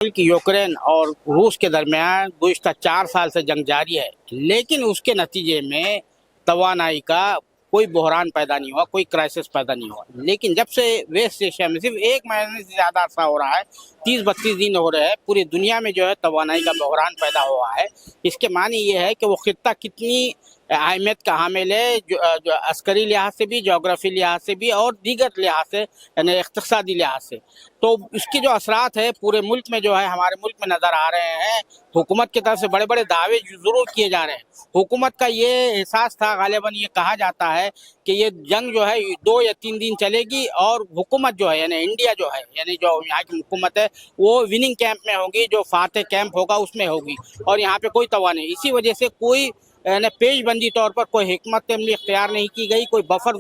मुल्क यूक्रेन और रूस के दरमियान गुज़िश्ता 4 साल से जंग जारी है, लेकिन उसके नतीजे में तवानाई का कोई बहरान पैदा नहीं हुआ, कोई क्राइसिस पैदा नहीं हुआ। लेकिन जब से वेस्ट एशिया में सिर्फ 1 महीने से ज़्यादा अरसा हो रहा है, 30-32 दिन हो रहे हैं, पूरी दुनिया में जो है तवानाई का बहरान पैदा हुआ है। इसके मानी ये है कि वो खित्ता कितनी अहमियत का हामिल है, जो अस्करी लिहाज से भी, जोग्राफी लिहाज से भी और दीगर लिहाज से, यानी इक़्तिसादी लिहाज से। तो इसके जो असरात है पूरे मुल्क में जो है, हमारे मुल्क में नज़र आ रहे हैं। हुकूमत की तरफ से बड़े बड़े दावे ज़रूर किए जा रहे हैं। हुकूमत का ये एहसास था, गालिबन ये कहा जाता है कि ये जंग जो है 2 या 3 दिन चलेगी और हुकूमत जो है, यानी इंडिया जो है, यानी जो यहाँ की हुकूमत है, वो विनिंग कैंप में होगी, जो फातह कैंप होगा उसमें होगी और यहाँ पे कोई तवा नहीं। इसी वजह से कोई पेशबंदी तौर पर कोई हिकमत अमली इख्तियार नहीं की गई, कोई बफर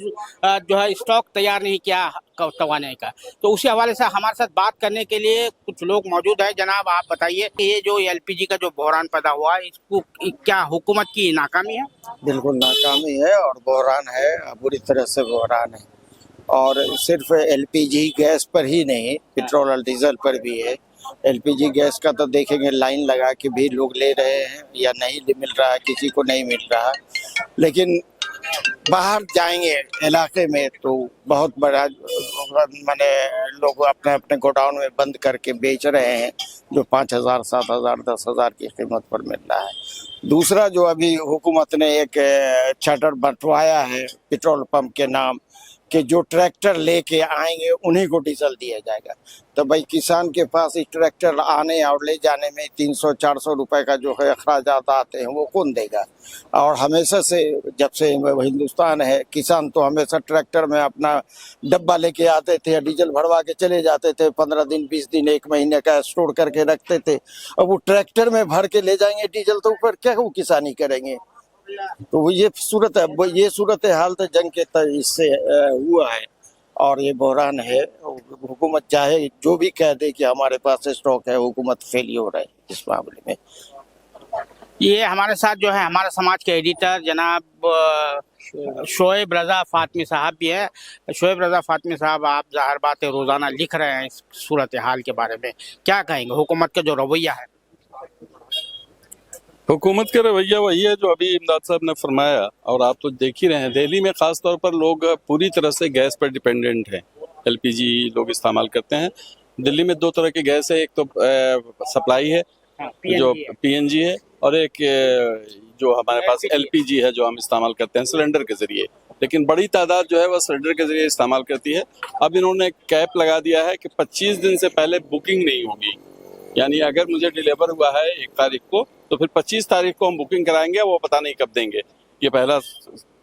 जो है स्टॉक तैयार नहीं किया तवाने का। तो उसी हवाले से हमारे साथ बात करने के लिए कुछ लोग मौजूद हैं। जनाब, आप बताइए कि ये जो एलपीजी का जो बहरान पैदा हुआ है, इसको क्या हुकूमत की नाकामी है? बिल्कुल नाकामी है और बहरान है, बुरी तरह से बहरान है। और सिर्फ एलपीजी गैस पर ही नहीं, पेट्रोल और डीजल पर भी है। एलपीजी गैस का तो देखेंगे, लाइन लगा के भी लोग ले रहे हैं या नहीं मिल रहा है, किसी को नहीं मिल रहा। लेकिन बाहर जाएंगे इलाके में तो बहुत बड़ा माने लोग अपने अपने गोडाउन में बंद करके बेच रहे हैं, जो 5,000, 7,000, 10,000 की कीमत पर मिल रहा है। दूसरा, जो अभी हुकूमत ने एक चार्टर बंटवाया है पेट्रोल पंप के नाम कि जो ट्रैक्टर लेके आएंगे उन्हीं को डीजल दिया जाएगा। तो भाई किसान के पास इस ट्रैक्टर आने और ले जाने में 300-400 रुपए का जो है अखराजात आते हैं, वो कौन देगा? और हमेशा से, जब से हिंदुस्तान है, किसान तो हमेशा ट्रैक्टर में अपना डब्बा लेके आते थे, डीजल भरवा के चले जाते थे, 15 दिन 20 दिन 1 महीने का स्टोर करके रखते थे। अब वो ट्रैक्टर में भर के ले जाएंगे डीजल, तो ऊपर क्या वो किसानी करेंगे? तो ये सूरत हाल तो जंग के इससे हुआ है और ये बहरान है। हुकूमत चाहे जो भी कह दे कि हमारे पास स्टॉक है, हुकूमत फेलियर है इस मामले में। ये हमारे साथ जो है हमारा समाज के एडिटर जनाब शोएब रजा फातमी साहब भी है। शोएब रजा फातमी साहब, आप ज़ाहिर बात है रोज़ाना लिख रहे हैं इस सूरत हाल के बारे में, क्या कहेंगे हुकूमत का जो रवैया है? हुकूमत का रवैया वही है जो अभी इमदाद साहब ने फरमाया, और आप तो देख ही रहे हैं दिल्ली में ख़ास तौर पर लोग पूरी तरह से गैस पर डिपेंडेंट हैं। एलपीजी लोग इस्तेमाल करते हैं। दिल्ली में 2 तरह की गैस है, एक तो सप्लाई है जो पीएनजी है, और एक जो हमारे पास एलपीजी है जो हम इस्तेमाल करते हैं सिलेंडर के ज़रिए। लेकिन बड़ी तादाद जो है वह सिलेंडर के ज़रिए इस्तेमाल करती है। अब इन्होंने एक कैप लगा दिया है कि 25 दिन से पहले बुकिंग नहीं होगी। यानी अगर मुझे डिलीवर हुआ है 1 तारीख को, तो फिर 25 तारीख को हम बुकिंग कराएंगे, वो पता नहीं कब देंगे। ये पहला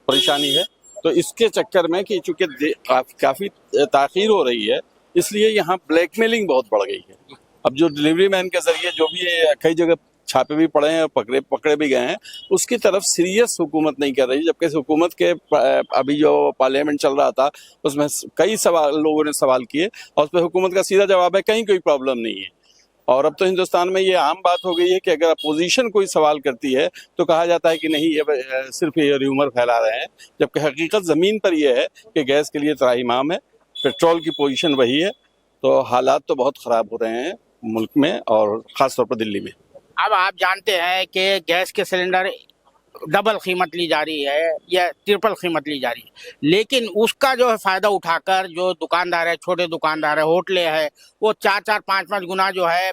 परेशानी है। तो इसके चक्कर में कि चूंकि काफ़ी ताख़ीर हो रही है, इसलिए यहाँ ब्लैकमेलिंग बहुत बढ़ गई है। अब जो डिलीवरी मैन के जरिए जो भी कई जगह छापे भी पड़े हैं, पकड़े भी गए हैं, उसकी तरफ सीरियस हुकूमत नहीं कर रही। जबकि हुकूमत के अभी जो पार्लियामेंट चल रहा था उसमें कई लोगों ने सवाल किए और उस पर हुकूमत का सीधा जवाब है कहीं कोई प्रॉब्लम नहीं है। और अब तो हिंदुस्तान में ये आम बात हो गई है कि अगर अपोजिशन कोई सवाल करती है तो कहा जाता है कि नहीं, ये सिर्फ ये र्यूमर फैला रहे हैं। जबकि हकीकत ज़मीन पर यह है कि गैस के लिए त्राहिमाम है, पेट्रोल की पोजीशन वही है। तो हालात तो बहुत ख़राब हो रहे हैं मुल्क में और ख़ास तौर पर दिल्ली में। अब आप जानते हैं कि गैस के सिलेंडर डबल कीमत ली जा रही है या ट्रिपल कीमत ली जा रही है, लेकिन उसका जो है फ़ायदा उठाकर जो दुकानदार है, छोटे दुकानदार है, होटलें है, वो 4-4, 5-5 गुना जो है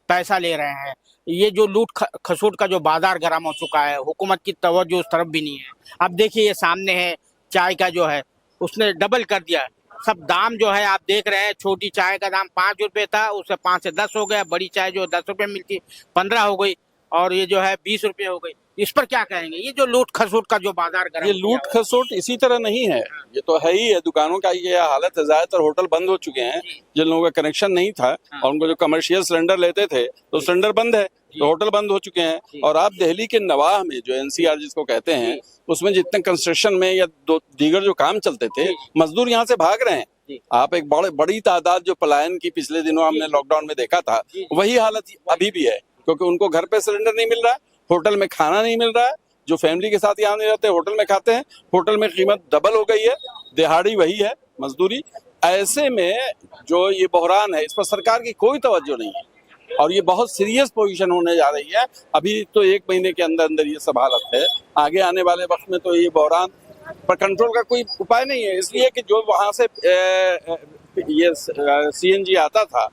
पैसा ले रहे हैं। ये जो लूट खसूट का जो बाजार गर्म हो चुका है, हुकूमत की तवज्जो उस तरफ भी नहीं है। अब देखिए, ये सामने है चाय का जो है उसने डबल कर दिया। सब दाम जो है आप देख रहे हैं, छोटी चाय का दाम 5 रुपये था, उससे 5 से 10 हो गया। बड़ी चाय जो 10 रुपये मिलती 15 हो गई, और ये जो है 20 रुपये हो गई। इस पर क्या कहेंगे? ये जो लूट खसूट का जो बाजार गर्म, ये लूट खसोट इसी तरह नहीं है, ये तो है ही है। दुकानों का ये हालत है। ज़्यादातर होटल बंद हो चुके हैं। जिन लोगों का कनेक्शन नहीं था और उनको जो कमर्शियल सिलेंडर लेते थे, तो सिलेंडर बंद है, तो होटल बंद हो चुके हैं। और आप दिल्ली के नवाह में जो एनसीआर जिसको कहते हैं, उसमें जितने कंस्ट्रक्शन में या दीगर जो काम चलते थे, मजदूर यहाँ से भाग रहे हैं। आप एक बड़ी तादाद जो पलायन की पिछले दिनों हमने लॉकडाउन में देखा था, वही हालत अभी भी है। क्योंकि उनको घर पे सिलेंडर नहीं मिल रहा है, होटल में खाना नहीं मिल रहा है। जो फैमिली के साथ यहाँ नहीं रहते, होटल में खाते हैं, होटल में कीमत डबल हो गई है, दिहाड़ी वही है, मजदूरी। ऐसे में जो ये बहरान है, इस पर सरकार की कोई तवज्जो नहीं है। और ये बहुत सीरियस पोजीशन होने जा रही है। अभी तो 1 महीने के अंदर अंदर ये सब हालत है, आगे आने वाले वक्त में तो ये बहरान पर कंट्रोल का कोई उपाय नहीं है। इसलिए कि जो वहां से ये सीएनजी आता था,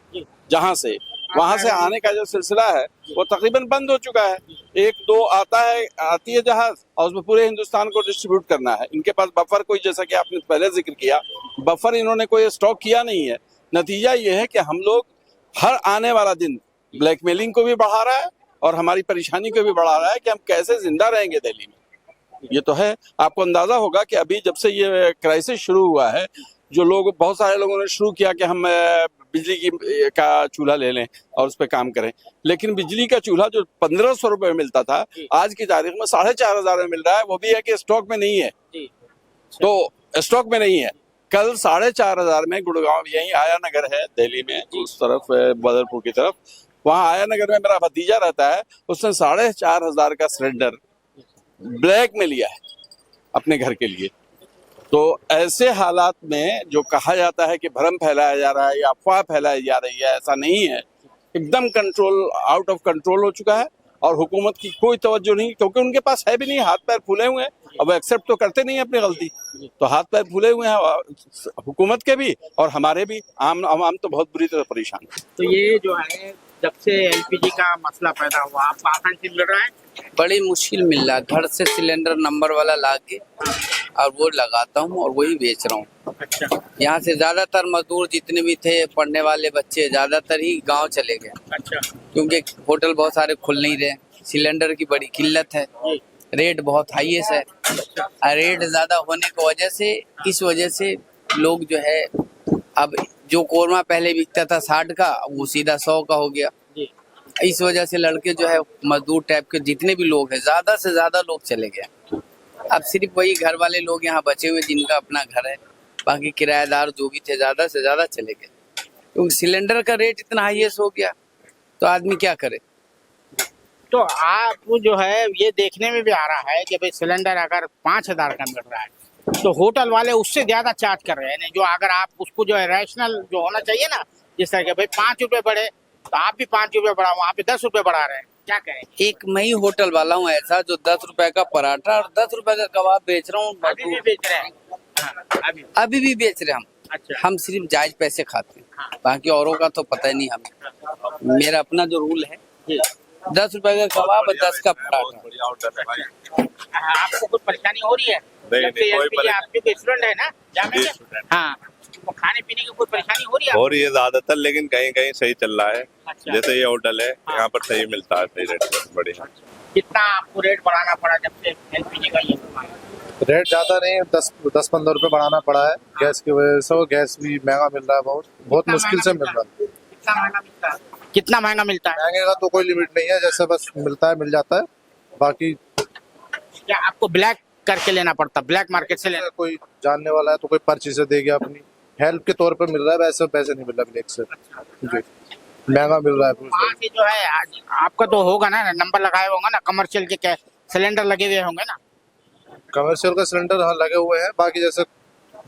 जहां से वहां से आने का जो सिलसिला है वो तकरीबन बंद हो चुका है। 1-2 आती है जहाज, और उसमें पूरे हिंदुस्तान को डिस्ट्रीब्यूट करना है। इनके पास बफर कोई, जैसा कि आपने पहले जिक्र किया, बफर इन्होंने कोई स्टॉक किया नहीं है। नतीजा ये है कि हम लोग हर आने वाला दिन ब्लैकमेलिंग को भी बढ़ा रहा है और हमारी परेशानी को भी बढ़ा रहा है कि हम कैसे जिंदा रहेंगे दिल्ली में। ये तो है, आपको अंदाजा होगा कि अभी जब से ये क्राइसिस शुरू हुआ है, जो लोग, बहुत सारे लोगों ने शुरू किया कि हम बिजली का चूल्हा ले लें और उस पर काम करें, लेकिन बिजली का चूल्हा जो 1500 रुपए में मिलता था, आज की तारीख में 4500 में मिल रहा है। वो भी है कि स्टॉक में नहीं है, तो स्टॉक में नहीं है। कल 4500 में गुड़गांव, यही आया नगर है दिल्ली में, उस तरफ बदरपुर की तरफ, वहाँ आया नगर में मेरा भतीजा रहता है, उसने 4500 का सिलेंडर ब्लैक में लिया है अपने घर के लिए। तो ऐसे हालात में जो कहा जाता है कि भ्रम फैलाया जा रहा है या अफवाह फैलाई जा रही है, ऐसा नहीं है। एकदम कंट्रोल, आउट ऑफ कंट्रोल हो चुका है और हुकूमत की कोई तवज्जो नहीं, क्योंकि उनके पास है भी नहीं, हाथ पैर फूले हुए हैं। अब वो एक्सेप्ट तो करते नहीं है अपनी गलती, तो हाथ पैर फूले हुए हैं हुकूमत के भी और हमारे भी। आम तो बहुत बुरी तरह परेशान है। तो ये जो है, जब से एलपीजी का मसला पैदा हुआ, आपको आसान से मिल रहा है? बड़ी मुश्किल मिल रहा है। घर से सिलेंडर नंबर वाला ला के और वो लगाता हूँ और वही बेच रहा हूँ। अच्छा, यहाँ से ज्यादातर मजदूर जितने भी थे, पढ़ने वाले बच्चे, ज्यादातर ही गांव चले गए, अच्छा, क्योंकि होटल बहुत सारे खुल नहीं रहे। सिलेंडर की बड़ी किल्लत है, रेट बहुत हाईएस्ट है। और रेट ज्यादा होने की वजह से, इस वजह से लोग जो है, अब जो कोरमा पहले बिकता था 60 का, वो सीधा 100 का हो गया। इस वजह से लड़के जो है, मजदूर टाइप के जितने भी लोग हैं, ज्यादा से ज्यादा लोग चले गए। अब सिर्फ वही घर वाले लोग यहाँ बचे हुए जिनका अपना घर है, बाकी किराएदार जो भी थे ज्यादा से ज्यादा चले गए, क्योंकि सिलेंडर का रेट इतना हाईएस्ट हो गया, तो आदमी क्या करे। तो आप जो है, ये देखने में भी आ रहा है कि भाई सिलेंडर अगर 5000 का मिल रहा है, तो होटल वाले उससे ज्यादा चार्ज कर रहे हैं। जो अगर आप उसको जो है रैशनल जो होना चाहिए ना, जिस तरह के भाई 5 रुपए बढ़े तो आप भी 5 रुपए बढ़ाओ, वहाँ पे 10 रुपए बढ़ा रहे हैं, क्या करें? एक मैं ही होटल वाला हूँ ऐसा, जो 10 रुपए का पराठा और 10 रुपए का कबाब बेच रहा हूँ। अभी भी बेच रहे हैं? हाँ, अभी भी बेच रहे हैं हम। अच्छा, हम सिर्फ जायज पैसे खाते हैं, बाकी औरों का तो पता ही नहीं हमें। मेरा अपना जो रूल है, 10 रुपए का कबाब और 10 का पराठा। आपको कुछ परेशानी हो रही है? नहीं, कोई परेशानी। आपके स्टूडेंट है ना जामे में? हाँ, तो खाने पीने की कोई परेशानी हो रही है? हो रही है ज्यादातर, लेकिन कहीं कहीं सही चल रहा है। अच्छा। जैसे ये होटल है, यहाँ पर सही मिलता है, सही रेट में, बढ़िया। कितना आपको रेट बढ़ाना पड़ा जब से एलपीजी का ये हुआ है? रेट ज्यादा नहीं है, 10-15 रुपए बढ़ाना पड़ा है गैस की वजह से। गैस भी महंगा मिल रहा है, बहुत मुश्किल से मिल रहा है। कितना महंगा मिलता है? कितना महंगा मिलता है? महंगे का तो कोई लिमिट नहीं है, जैसे बस मिलता है मिल जाता है। बाकी क्या आपको ब्लैक करके लेना पड़ता, ब्लैक मार्केट से लेना? कोई जानने वाला है तो कोई पर्ची से दे गया, अपनी हेल्प के तौर पर मिल रहा है, वैसे पैसे नहीं मिल रहा ब्लैक से जी। महंगा मिल रहा है। वहाँ से जो है, आपका तो होगा ना, नंबर लगाए होगा ना, कमर्शियल के सिलेंडर लगे हुए होंगे ना? कमर्शियल का सिलेंडर हाँ लगे हुए हैं, बाकी जैसे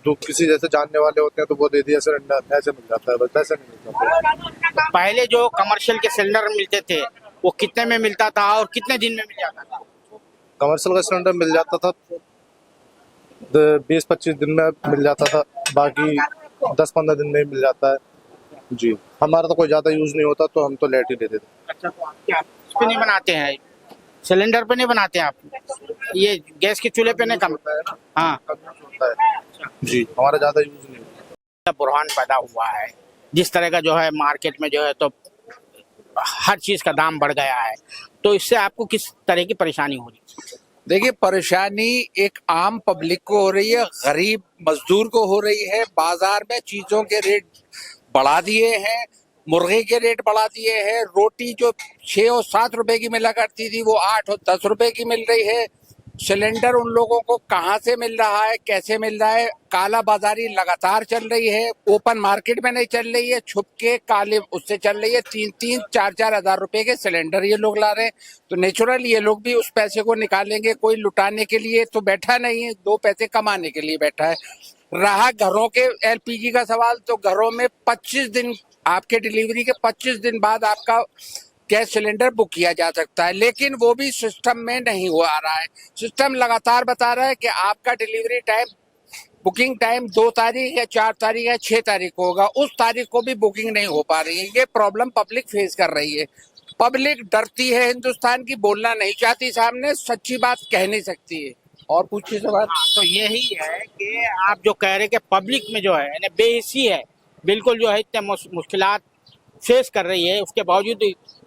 किसी जैसे जानने वाले होते हैं तो वो दे दिया सिलेंडर, ऐसे मिल जाता है, बस पैसे नहीं मिलता। पहले जो कमर्शियल के सिलेंडर मिलते थे, वो कितने में मिलता था और कितने दिन में मिल जाता था? कमर्शियल का सिलेंडर मिल जाता था 20-25 दिन में मिल जाता था, बाकी 10-15 दिन में ही मिल जाता है जी। हमारा तो कोई ज्यादा यूज नहीं होता, तो हम तो लेट ही लेते थे। अच्छा, तो आप क्या इस पे नहीं बनाते हैं, सिलेंडर पे नहीं बनाते हैं आप, ये गैस के चूल्हे पे नहीं? कम हाँ, होता है जी, हमारा ज्यादा यूज नहीं होता। बुरहान पैदा हुआ है जिस तरह का जो है मार्केट में जो है, तो हर चीज का दाम बढ़ गया है, तो इससे आपको किस तरह की परेशानी हो रही है? देखिए, परेशानी एक आम पब्लिक को हो रही है, गरीब मजदूर को हो रही है। बाजार में चीजों के रेट बढ़ा दिए हैं, मुर्गे के रेट बढ़ा दिए हैं। रोटी जो 6 और 7 रुपए की मिला करती थी, वो 8 और 10 रुपए की मिल रही है। सिलेंडर उन लोगों को कहाँ से मिल रहा है, कैसे मिल रहा है, काला बाजारी लगातार चल रही है। ओपन मार्केट में नहीं चल रही है, छुप के काले उससे चल रही है। 3-3, 4-4 हजार रुपए के सिलेंडर ये लोग ला रहे हैं, तो नेचुरल ये लोग भी उस पैसे को निकालेंगे। कोई लुटाने के लिए तो बैठा नहीं है, 2 पैसे कमाने के लिए बैठा है। रहा घरों के एलपीजी का सवाल, तो घरों में 25 दिन आपके डिलीवरी के 25 दिन बाद आपका गैस सिलेंडर बुक किया जा सकता है, लेकिन वो भी सिस्टम में नहीं हो आ रहा है। सिस्टम लगातार बता रहा है कि आपका डिलीवरी टाइम, बुकिंग टाइम 2 तारीख या 4 तारीख या 6 तारीख को होगा, उस तारीख को भी बुकिंग नहीं हो पा रही है। ये प्रॉब्लम पब्लिक फेस कर रही है। पब्लिक डरती है हिंदुस्तान की, बोलना नहीं चाहती, सामने सच्ची बात कह नहीं सकती है। और पूछिए सवाल। तो यही है कि आप जो कह रहे हैं कि पब्लिक में जो है ना बेहिसी है, बिल्कुल जो है इतने मुश्किलात फेस कर रही है, उसके बावजूद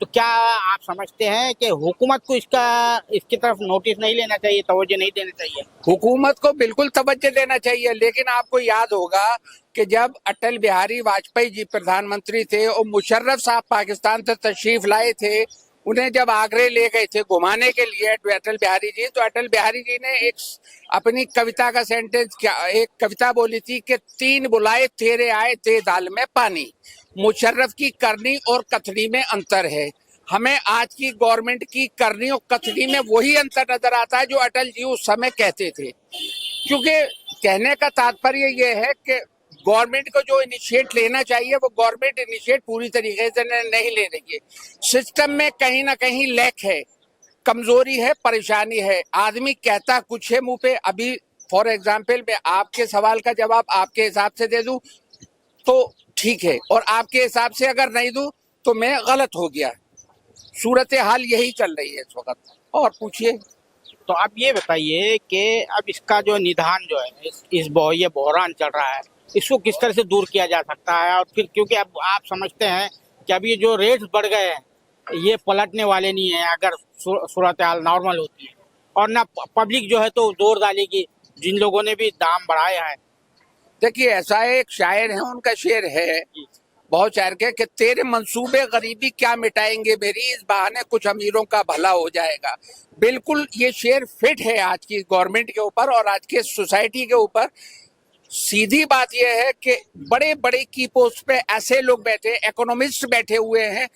तो क्या आप समझते हैं कि हुकूमत को इसकी तरफ नोटिस नहीं लेना चाहिए, तवज्जो नहीं देना चाहिए? हुकूमत को बिल्कुल तवज्जो देना चाहिए, लेकिन आपको याद होगा कि जब अटल बिहारी वाजपेयी जी प्रधानमंत्री थे और मुशर्रफ साहब पाकिस्तान से तशरीफ लाए थे, उन्हें जब आगरे ले गए थे घुमाने के लिए अटल बिहारी जी, तो अटल बिहारी जी ने एक अपनी कविता का सेंटेंस, एक कविता बोली थी कि 3 बुलाए तेरे आए दे दाल में पानी। मुशर्रफ की करनी और कथनी में अंतर है। हमें आज की गवर्नमेंट की करनी और कथनी में वही अंतर नजर आता है जो अटल जी उस समय कहते थे। क्योंकि कहने का तात्पर्य ये है कि गवर्नमेंट को जो इनिशिएट लेना चाहिए वो गवर्नमेंट इनिशिएट पूरी तरीके से नहीं ले रही है। सिस्टम में कहीं ना कहीं लैक है, कमजोरी है, परेशानी है। आदमी कहता कुछ है मुंह पे। अभी फॉर एग्जाम्पल मैं आपके सवाल का जवाब आपके हिसाब से दे दूं तो ठीक है, और आपके हिसाब से अगर नहीं दूं तो मैं गलत हो गया। सूरत हाल यही चल रही है इस वक्त। और पूछिए। तो आप ये बताइए कि अब इसका जो निदान जो है, ये बहरान चल रहा है, इसको किस तरह से दूर किया जा सकता है? और फिर क्योंकि अब आप समझते हैं कि अभी ये जो रेट्स बढ़ गए हैं ये पलटने वाले नहीं है अगर सूरत हाल नॉर्मल होती है, और ना पब्लिक जो है तो जोर डालेगी, जिन लोगों ने भी दाम बढ़ाए हैं। देखिए, ऐसा एक शायर है, उनका शेर है, बहुत शायर के, कि तेरे मंसूबे गरीबी क्या मिटाएंगे मेरी, इस बहाने कुछ अमीरों का भला हो जाएगा। बिल्कुल ये शेर फिट है आज की गवर्नमेंट के ऊपर और आज के सोसाइटी के ऊपर। सीधी बात यह है कि बड़े बड़े की पोस्ट पे ऐसे लोग बैठे, इकोनॉमिस्ट बैठे हुए हैं,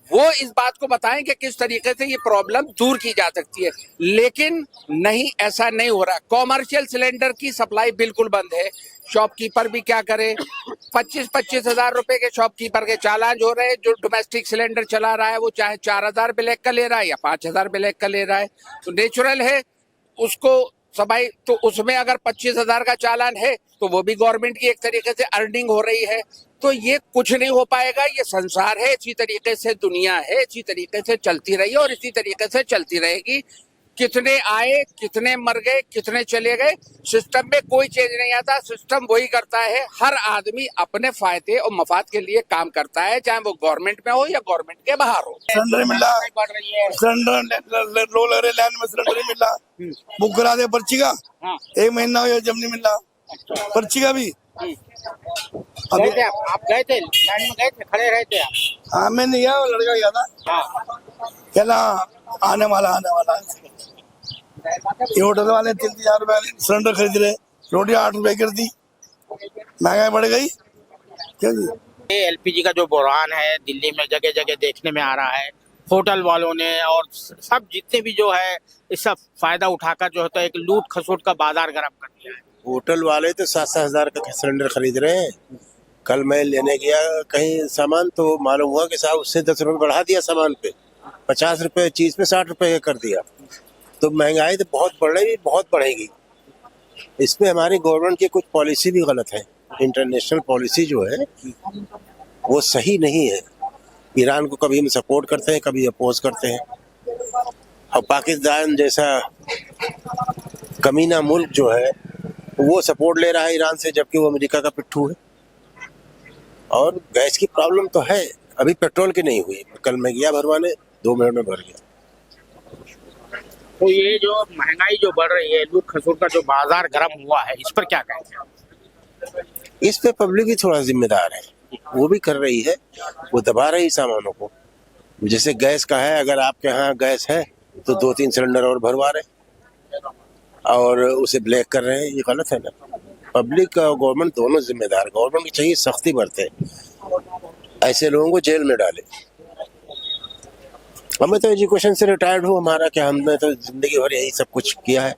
वो इस बात को बताएं कि किस तरीके से ये प्रॉब्लम दूर की जा सकती है। लेकिन नहीं, ऐसा नहीं हो रहा। कॉमर्शियल सिलेंडर की सप्लाई बिल्कुल बंद है। शॉपकीपर भी क्या करे, 25-25 हजार रुपए के शॉपकीपर के चालान हो रहे हैं। जो डोमेस्टिक सिलेंडर चला रहा है वो चाहे 4,000 ब्लैक का ले रहा है या 5,000 ब्लैक का ले रहा है, तो नेचुरल है उसको सबाई। तो उसमें अगर 25,000 का चालान है तो वो भी गवर्नमेंट की एक तरीके से अर्निंग हो रही है। तो ये कुछ नहीं हो पाएगा। ये संसार है, इसी तरीके से दुनिया है, इसी तरीके से चलती रही और इसी तरीके से चलती रहेगी। कितने आए, कितने मर गए, कितने चले गए, सिस्टम में कोई चेंज नहीं आता। सिस्टम वही करता है, हर आदमी अपने फायदे और मफाद के लिए काम करता है, चाहे वो गवर्नमेंट में हो या गवर्नमेंट के बाहर हो। सिलेंडर मिला, बढ़ रही है। सिलेंडर लो लग रहे लाइन में, सिलेंडर नहीं मिला। बुक करा दे पर्ची का, हाँ। 1 महीना हो गया जब नहीं मिला पर्ची का भी। गए थे आप गए थे लाइन में, गए थे, खड़े रहे थे आप? हाँ, मैं नहीं गया, वो लड़का गया था। हाँ। कहना आने वाला ये होटल वाले 3,000 रुपए सिलेंडर खरीद रहे, रोटी 8 रुपए कर दी, महंगाई बढ़ गई। क्यों जी? ये एलपीजी का जो बहरान है दिल्ली में जगह जगह देखने में आ रहा है। होटल वालों ने और सब जितने भी जो है इस सब फायदा उठाकर जो है एक लूट खसोट का बाजार गर्म कर दिया है। होटल वाले तो 7-7 हजार का सिलेंडर खरीद रहे हैं। कल मैं लेने गया कहीं सामान तो मालूम हुआ कि साहब उससे 10 रुपए बढ़ा दिया सामान पे, 50 रुपए चीज पे 60 रुपए कर दिया। तो महंगाई तो बहुत बढ़ रही, बहुत बढ़ेगी। इस पे हमारी गवर्नमेंट की कुछ पॉलिसी भी गलत है। इंटरनेशनल पॉलिसी जो है वो सही नहीं है। ईरान को कभी हम सपोर्ट करते हैं, कभी अपोज करते हैं। और पाकिस्तान जैसा कमीना मुल्क जो है वो सपोर्ट ले रहा है ईरान से, जबकि वो अमेरिका का पिट्ठू है। और गैस की प्रॉब्लम तो है, अभी पेट्रोल की नहीं हुई। कल मैं गया भरवाने, 2 मिनट में भर गया। तो ये जो महंगाई जो बढ़ रही है, लूट खसोट का जो बाजार गर्म हुआ है, इस पर क्या कहेंगे? इस पे पब्लिक ही थोड़ा जिम्मेदार है, वो भी कर रही है, वो दबा रही सामानों को। जैसे गैस का है, अगर आपके यहाँ गैस है तो 2-3 सिलेंडर और भरवा रहे और उसे ब्लैक कर रहे हैं, ये गलत है ना। पब्लिक और गवर्नमेंट दोनों जिम्मेदार। गवर्नमेंट की चाहिए सख्ती बरते, ऐसे लोगों को जेल में डाले। हमें तो एजुकेशन से रिटायर्ड हूँ, हमारा क्या, हमने तो जिंदगी भर यही सब कुछ किया है।